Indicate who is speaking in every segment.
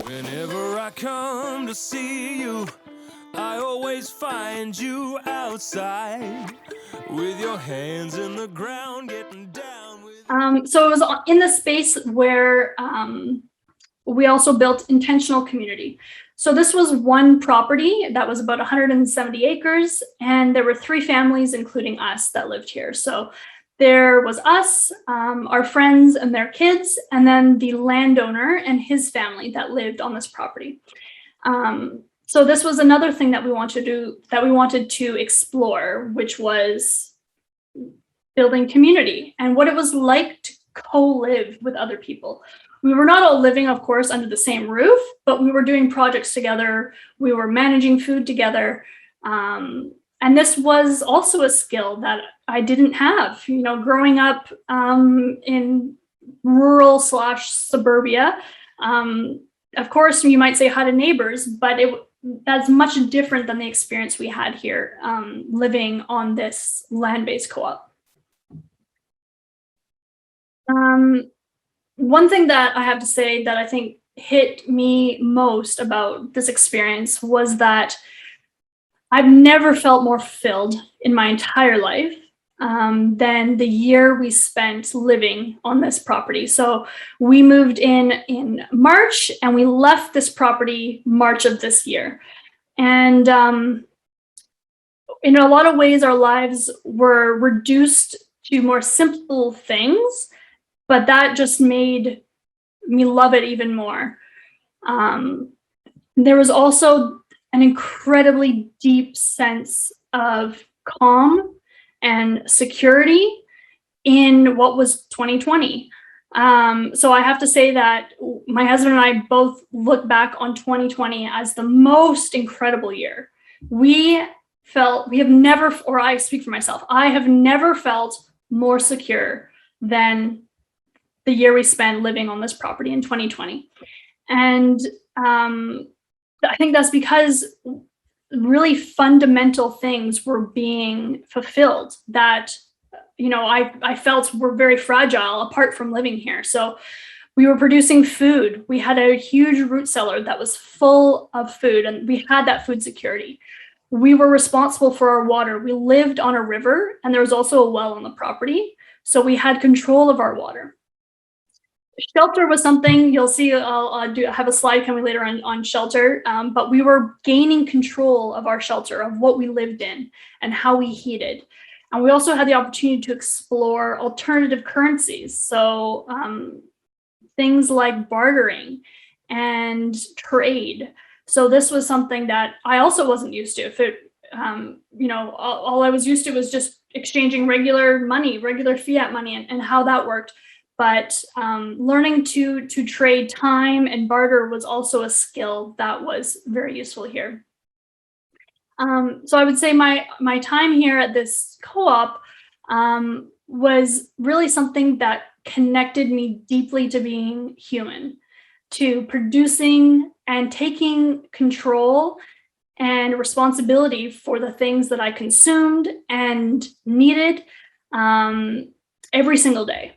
Speaker 1: Whenever I come to see you, I always find you outside with your hands in the ground, getting down with...
Speaker 2: So it was in the space where we also built intentional community. So this was one property that was about 170 acres, and there were 3 families, including us, that lived here. So there was us, our friends and their kids, and then the landowner and his family that lived on this property. So this was another thing that we wanted to explore, which was building community and what it was like to co-live with other people. We were not all living, of course, under the same roof, but we were doing projects together. We were managing food together. And this was also a skill that I didn't have, growing up in rural / suburbia. Of course, you might say hi to neighbors, but that's much different than the experience we had here living on this land-based co-op. One thing that I have to say that I think hit me most about this experience was that I've never felt more fulfilled in my entire life than the year we spent living on this property. So we moved in March and we left this property March of this year. And in a lot of ways, our lives were reduced to more simple things, but that just made me love it even more. There was also an incredibly deep sense of calm and security in what was 2020. So I have to say that my husband and I both look back on 2020 as the most incredible year. I speak for myself, I have never felt more secure than the year we spent living on this property in 2020. And I think that's because really fundamental things were being fulfilled that, I felt were very fragile apart from living here. So we were producing food. We had a huge root cellar that was full of food, and we had that food security. We were responsible for our water. We lived on a river, and there was also a well on the property. So we had control of our water. Shelter was something you'll see. I'll have a slide coming later on shelter, but we were gaining control of our shelter, of what we lived in and how we heated. And we also had the opportunity to explore alternative currencies. So things like bartering and trade. So this was something that I also wasn't used to. All I was used to was just exchanging regular money, regular fiat money, and how that worked. But learning to trade time and barter was also a skill that was very useful here. So I would say my time here at this co-op was really something that connected me deeply to being human, to producing and taking control and responsibility for the things that I consumed and needed every single day.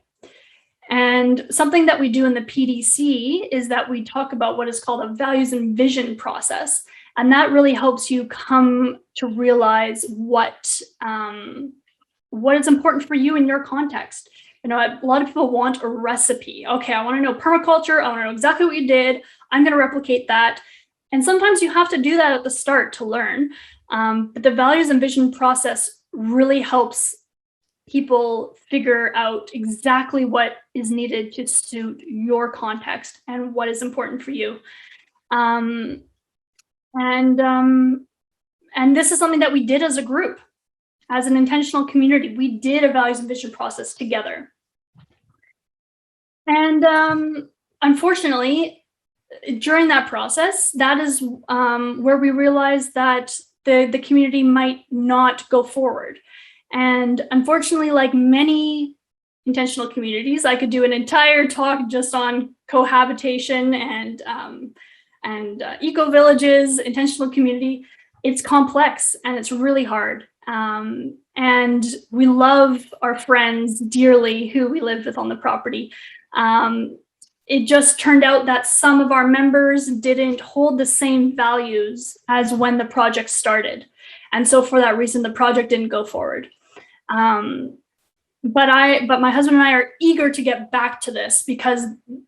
Speaker 2: And something that we do in the PDC is that we talk about what is called a values and vision process. And that really helps you come to realize what is important for you in your context. A lot of people want a recipe. Okay, I want to know permaculture. I want to know exactly what you did. I'm going to replicate that. And sometimes you have to do that at the start to learn. But the values and vision process really helps people figure out exactly what is needed to suit your context and what is important for you. And this is something that we did as a group, as an intentional community. We did a values and vision process together. And unfortunately, during that process, that is where we realized that the community might not go forward. And unfortunately, like many intentional communities, I could do an entire talk just on cohabitation and eco-villages, intentional community. It's complex and it's really hard. And we love our friends dearly who we live with on the property. it just turned out that some of our members didn't hold the same values as when the project started. And so for that reason, the project didn't go forward. But my husband and I are eager to get back to this because,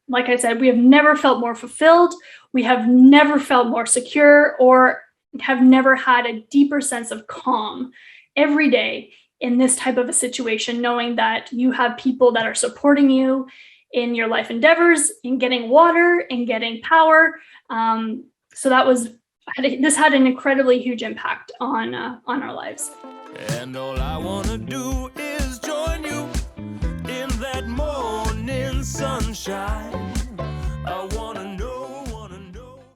Speaker 2: like I said, we have never felt more fulfilled. We have never felt more secure, or have never had a deeper sense of calm every day in this type of a situation, knowing that you have people that are supporting you in your life endeavors, in getting water, in getting power. So this had an incredibly huge impact on our lives.
Speaker 1: And all I wanna do is join you in that morning sunshine.